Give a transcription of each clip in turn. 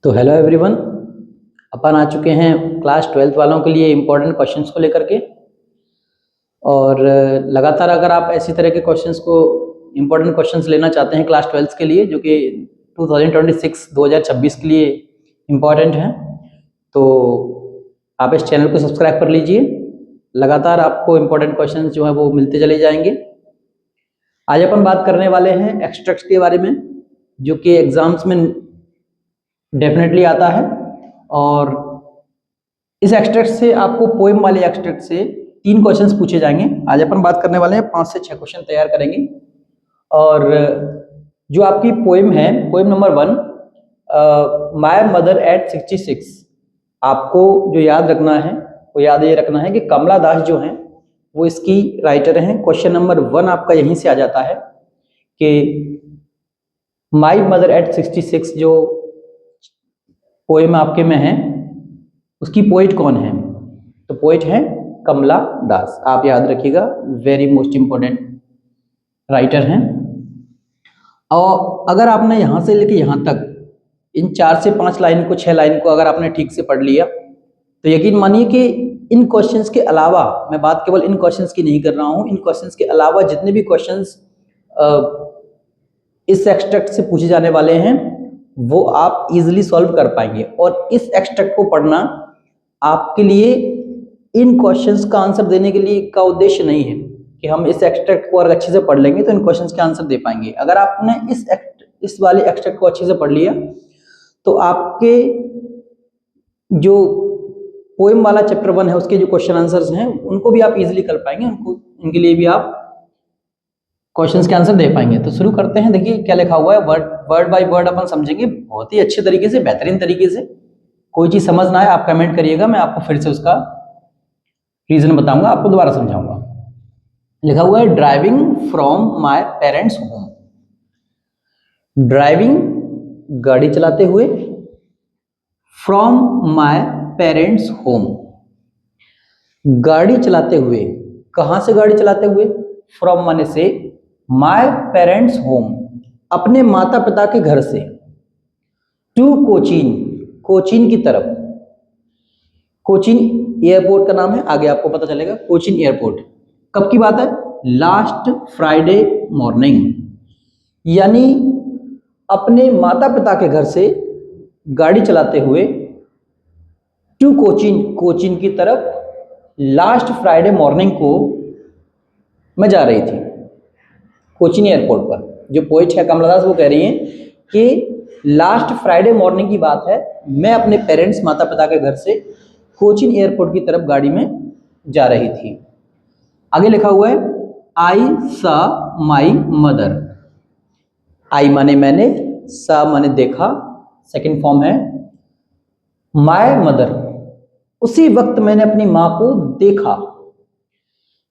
तो hello everyone, अपन आ चुके हैं क्लास 12th वालों के लिए इम्पोर्टेंट क्वेश्चंस को लेकर के। और लगातार अगर आप ऐसी तरह के क्वेश्चंस को इम्पोर्टेंट क्वेश्चंस लेना चाहते हैं क्लास 12th के लिए, जो कि 2026 के लिए इम्पोर्टेंट हैं, तो आप इस चैनल को सब्सक्राइब कर लीजिए। लगातार आपको इम्पोर्टेंट क्वेश्चंस जो हैं वो मिलते चले जाएंगे। आज अपन बात करने वाले हैं एक्सट्रैक्ट्स के बारे में, जो कि एग्जाम्स में डेफिनेटली आता है। और इस एक्सट्रैक्ट से आपको पोएम वाले एक्सट्रैक्ट से 3 क्वेश्चंस पूछे जाएंगे। आज अपन बात करने वाले हैं 5 से 6 क्वेश्चन तैयार करेंगे। और जो आपकी पोएम है, poem number 1, my mother eight 66, आपको जो याद रखना है वो याद ये रखना है कि कमला दास जो हैं वो इसकी राइटर हैं। क्वेश्चन नंबर 1 आपका यहीं से आ जाता है कि माय मदर एट 66 जो पोएम आपके में है उसकी पोइट कौन है? तो पोइट है कमला दास। आप याद रखिएगा, वेरी मोस्ट इंपॉर्टेंट राइटर हैं। और अगर आपने यहाँ से लेके यहाँ तक इन 4 से 5 लाइन को 6 लाइन को अगर आपने ठीक से पढ़ लिया तो यकीन मानिए कि इन क्वेश्चंस के अलावा, मैं बात केवल इन क्वेश्चंस की नहीं कर रहा हूँ, इन क्वेश्चंस के अलावा जितने भी क्वेश्चंस इस एक्सट्रैक्ट से पूछे जाने वाले हैं वो आप इजीली सॉल्व कर पाएंगे। और इस एक्सट्रैक्ट को पढ़ना आपके लिए इन क्वेश्चंस का आंसर देने के लिए का उद्देश्य नहीं है कि हम इस एक्सट्रैक्ट को अगर अच्छे से पढ़ लेंगे तो इन क्वेश्चंस के आंसर दे पाएंगे। अगर आपने इस वाले एक्सट्रैक्ट को अच्छे से पढ़ लिया तो आपके जो पोएम वाला चैप्टर 1 है उसके जो क्वेश्चन आंसर्स हैं उनको भी आप इजीली कर पाएंगे, उनके लिए भी आप क्वेश्चंस के आंसर दे पाएंगे। तो शुरू करते हैं। देखिए क्या लिखा हुआ है, वर्ड बाय वर्ड अपन समझेंगे बहुत ही अच्छे तरीके से, बेहतरीन तरीके से। कोई चीज समझ ना आए आप कमेंट करिएगा, मैं आपको फिर से उसका रीजन बताऊंगा, आपको दोबारा समझाऊंगा। लिखा हुआ है driving from my parents home. Driving गाड़ी चलाते हुए, फ्रॉम माय पेरेंट्स होम गाड़ी चलाते हुए। कहां से गाड़ी चलाते हुए? फ्रॉम माने से, माय पेरेंट्स होम अपने माता पिता के घर से, टू कोचीन कोचीन की तरफ। कोचीन एयरपोर्ट का नाम है, आगे आपको पता चलेगा। कोचीन एयरपोर्ट कब की बात है? लास्ट फ्राइडे मॉर्निंग, यानी अपने माता पिता के घर से गाड़ी चलाते हुए टू कोचीन कोचीन की तरफ लास्ट फ्राइडे मॉर्निंग को मैं जा रही थी। कोचीन एयरपोर्ट पर जो पोइट है कमला दास वो कह रही हैं कि लास्ट फ्राइडे मॉर्निंग की बात है, मैं अपने पेरेंट्स माता पिता के घर से कोचीन एयरपोर्ट की तरफ गाड़ी में जा रही थी। आगे लिखा हुआ है आई सा माई मदर। आई माने मैंने, सा माने देखा, सेकंड फॉर्म है माय मदर। उसी वक्त मैंने अपनी माँ को देखा।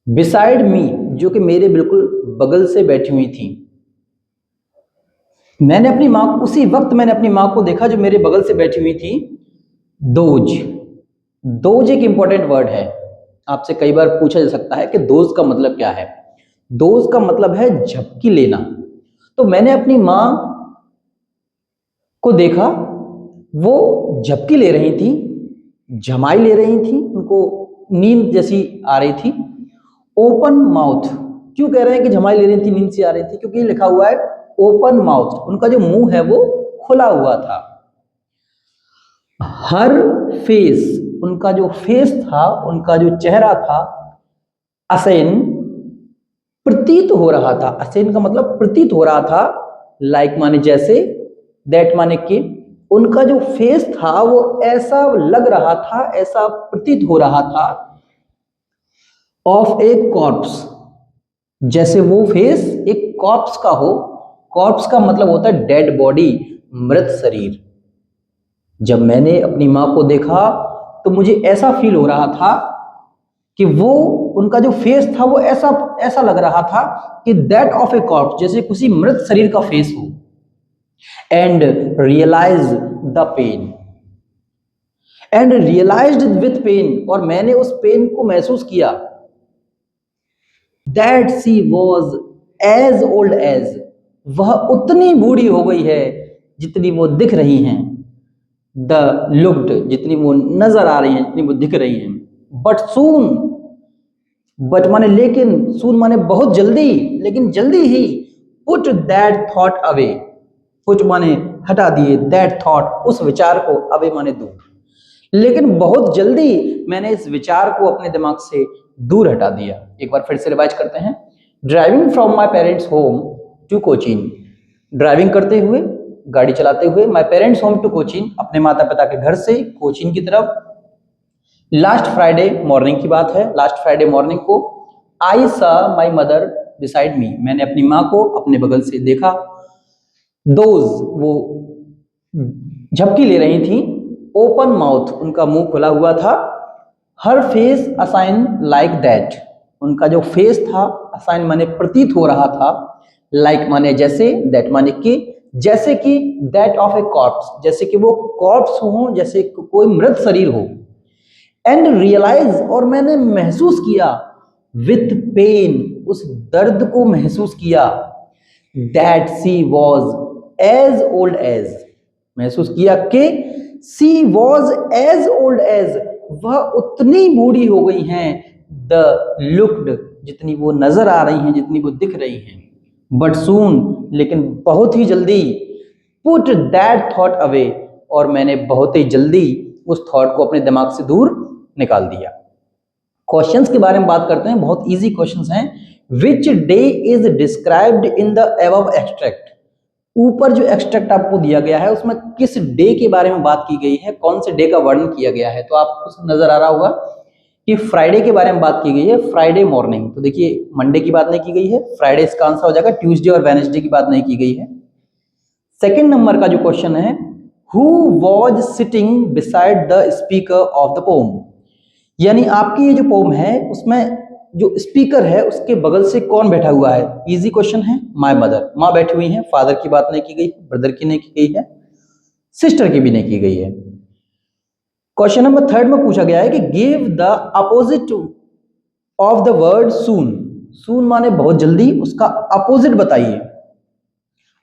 बिसाइड मी जो कि मेरे बिल्कुल बगल से बैठी हुई थी। मैंने अपनी माँ, उसी वक्त मैंने अपनी माँ को देखा जो मेरे बगल से बैठी हुई थी। दोज, दोज एक इंपॉर्टेंट वर्ड है, आपसे कई बार पूछा जा सकता है कि दोज का मतलब क्या है। दोज का मतलब है झपकी लेना। तो मैंने अपनी माँ को देखा, वो झपकी ले रही थी, जमाई ले रही थी, उनको नींद जैसी आ रही थी। ओपन माउथ, क्यों कह रहे हैं कि जमाई ले रही थी, नींद सी आ रही थी? क्योंकि लिखा हुआ है ओपन माउथ, उनका जो मुंह है वो खुला हुआ था। हर फेस, उनका जो फेस था, उनका जो चेहरा था, असेन प्रतीत हो रहा था। असेन का मतलब प्रतीत हो रहा था, लाइक माने जैसे, दैट माने कि, उनका जो फेस था वो ऐसा लग रहा था, ऐसा प्रतीत हो रहा था, ऑफ ए कॉर्प्स, जैसे वो फेस एक कॉर्प्स का हो। कॉर्प्स का मतलब होता है डेड बॉडी, मृत शरीर। जब मैंने अपनी माँ को देखा तो मुझे ऐसा फील हो रहा था कि वो, उनका जो फेस था वो ऐसा लग रहा था कि दैट ऑफ ए कॉर्प्स, जैसे किसी मृत शरीर का फेस हो। And realize the pain, and realized with pain, और मैंने उस पेन को महसूस किया। That she was as old as, वह उतनी बूढ़ी हो गई है जितनी वो दिख रही हैं। द लुक्ड जितनी वो नजर आ रही हैं, जितनी वो दिख रही हैं, बट सून, बट माने लेकिन, सून माने बहुत जल्दी, लेकिन जल्दी ही, put that thought away, put माने हटा दिए, दैट थॉट उस विचार को, अवे माने दूर, लेकिन बहुत जल्दी मैंने इस विचार को अपने दिमाग से दूर हटा दिया। एक बार फिर से रिवाइज करते हैं। Driving from my parents home to Cochin, driving करते हुए, गाड़ी चलाते हुए, my parents home to Cochin, अपने माता पिता के घर से कोचीन की तरफ। लास्ट फ्राइडे मॉर्निंग की बात है, लास्ट फ्राइडे मॉर्निंग को, आई सा माई मदर बिसाइड मी, मैंने अपनी माँ को अपने बगल से देखा। दोज वो झपकी ले रही थी, ओपन माउथ उनका मुंह खुला हुआ था, हर फेस असाइन लाइक दैट, उनका जो फेस था, असाइन माने प्रतीत हो रहा था, लाइक माने जैसे, दैट माने कि, जैसे कि, दैट ऑफ ए कॉर्प्स, जैसे कि वो कॉर्प्स हो, जैसे कोई मृत शरीर हो। एंड रियलाइज, और मैंने महसूस किया, विथ पेन, उस दर्द को महसूस किया, that she was as old as, महसूस किया कि she was as old as, वह उतनी बूढ़ी हो गई हैं, द लुक्ड, जितनी वो नजर आ रही हैं, जितनी वो दिख रही हैं, बट सून, लेकिन बहुत ही जल्दी, पुट दैट थॉट अवे, और मैंने बहुत ही जल्दी उस थॉट को अपने दिमाग से दूर निकाल दिया। क्वेश्चंस के बारे में बात करते हैं, बहुत इजी क्वेश्चंस हैं। Which day is described in the above extract, ऊपर जो एक्सट्रैक्ट आपको दिया गया है उसमें किस डे के बारे में बात की गई है, कौन से डे का वर्णन किया गया है। तो आपको नजर आ रहा होगा कि फ्राइडे के बारे में बात की गई है, फ्राइडे मॉर्निंग। तो देखिए मंडे की बात नहीं की गई है, फ्राइडे इसका आंसर हो जाएगा। ट्यूसडे और वेडनेसडे की बात नहीं की गई है। सेकंड नंबर का जो क्वेश्चन है, who was sitting beside the speaker of the pome, यानी आपकी ये जो पोम है उसमें जो स्पीकर है उसके बगल से कौन बैठा हुआ है। इजी क्वेश्चन है, माय मदर, माँ बैठी हुई है, फादर की बात नहीं की गई, ब्रदर की नहीं की गई है, सिस्टर की भी नहीं की गई है। क्वेश्चन नंबर थर्ड में पूछा गया है कि give the opposite of the word soon, soon माने बहुत जल्दी, उसका अपोजिट बताइए।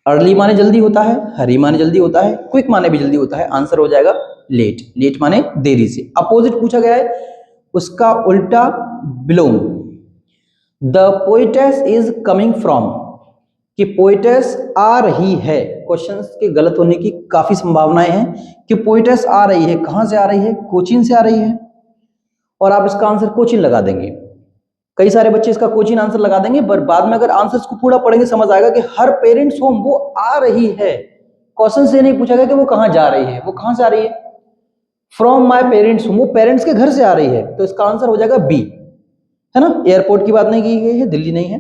अर्ली माने जल्दी होता है, हरी माने जल्दी होता है, क्विक माने भी जल्दी होता है, आंसर हो जाएगा लेट, लेट माने देरी से। अपोजिट पूछा गया है, उसका उल्टा belong. The poetess is coming from, कि पोइटेस आ रही है, क्वेश्चन के गलत होने की काफी संभावनाएं हैं कि पोइटेस आ रही है, कहां से आ रही है, कोचीन से आ रही है, और आप इसका आंसर कोचीन लगा देंगे। कई सारे बच्चे इसका कोचीन आंसर लगा देंगे, पर बाद में अगर आंसर को पूरा पढ़ेंगे समझ आएगा कि हर पेरेंट्स होम वो आ रही है, क्वेश्चन से नहीं पूछा गया कि वो कहां जा रही है, वो कहां से आ रही है, फ्रॉम माई पेरेंट्स होम, वो पेरेंट्स के घर से आ रही है, तो इसका आंसर हो जाएगा बी, है ना। एयरपोर्ट की बात नहीं की गई है, दिल्ली नहीं है।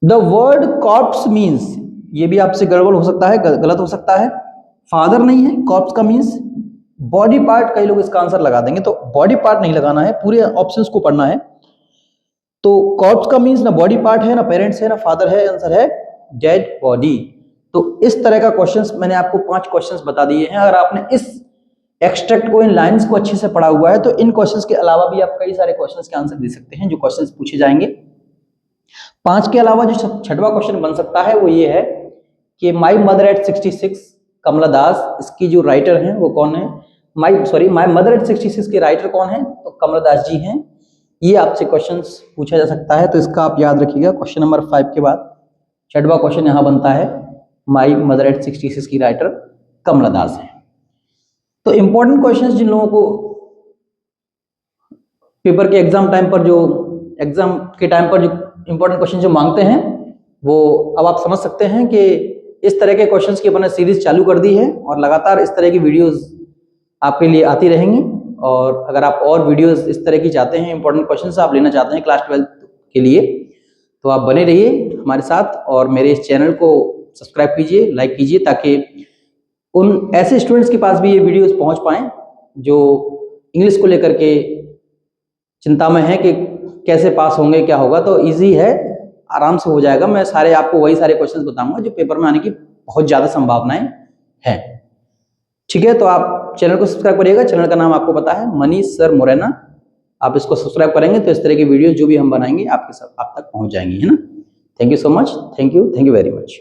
द वर्ड कॉर्प्स मीन्स, ये भी आपसे गड़बड़ हो सकता है, गलत हो सकता है, फादर नहीं है, कॉर्प्स का मीन्स बॉडी पार्ट, कई लोग इसका आंसर लगा देंगे, तो बॉडी पार्ट नहीं लगाना है, पूरे ऑप्शंस को पढ़ना है। तो कॉर्प्स का मीन्स ना बॉडी पार्ट है, ना पेरेंट्स है, ना फादर है, आंसर है डेड बॉडी। तो इस तरह का क्वेश्चंस मैंने आपको 5 क्वेश्चंस बता दिए हैं। अगर आपने इस एक्सट्रैक्ट को, इन लाइंस को अच्छे से पढ़ा हुआ है तो इन क्वेश्चंस के अलावा भी आप कई सारे क्वेश्चंस के आंसर दे सकते हैं जो क्वेश्चंस पूछे जाएंगे। 5 के अलावा जो छठवां क्वेश्चन बन सकता है वो ये है कि माई मदर एट 66, कमला दास, इसकी जो राइटर हैं वो कौन है, माई मदर एट 66 के राइटर कौन है, तो कमला दास जी हैं। ये आपसे क्वेश्चंस पूछा जा सकता है, तो इसका आप याद रखिएगा। क्वेश्चन नंबर 5 के बाद छठवां क्वेश्चन यहाँ बनता है, माई मदर एट 66 की राइटर कमला दास है। तो इंपॉर्टेंट क्वेश्चंस जिन लोगों को पेपर के एग्जाम टाइम पर, जो एग्जाम के टाइम पर जो इंपॉर्टेंट क्वेश्चन जो मांगते हैं, वो अब आप समझ सकते हैं कि इस तरह के क्वेश्चंस की अपने सीरीज चालू कर दी है और लगातार इस तरह की वीडियोस आपके लिए आती रहेंगी। और अगर आप और वीडियोस इस तरह की चाहते हैं, इंपॉर्टेंट क्वेश्चंस आप लेना चाहते हैं क्लास 12 के लिए, तो आप बने रहिए हमारे साथ और मेरे इस चैनल को सब्सक्राइब कीजिए, लाइक कीजिए, ताकि उन ऐसे स्टूडेंट्स के पास भी ये वीडियोस पहुंच पाएं जो इंग्लिश को लेकर के चिंता में है कि कैसे पास होंगे, क्या होगा। तो इजी है, आराम से हो जाएगा। मैं आपको वही सारे क्वेश्चंस बताऊंगा जो पेपर में आने की बहुत ज़्यादा संभावनाएं हैं। ठीक है, तो आप चैनल को सब्सक्राइब करिएगा। चैनल का नाम आपको पता है, मनीष सर मोरेना। आप इसको सब्सक्राइब करेंगे तो इस तरह की वीडियो जो भी हम बनाएंगे आप तक पहुंच जाएंगी, है ना। Thank you so much, thank you very much.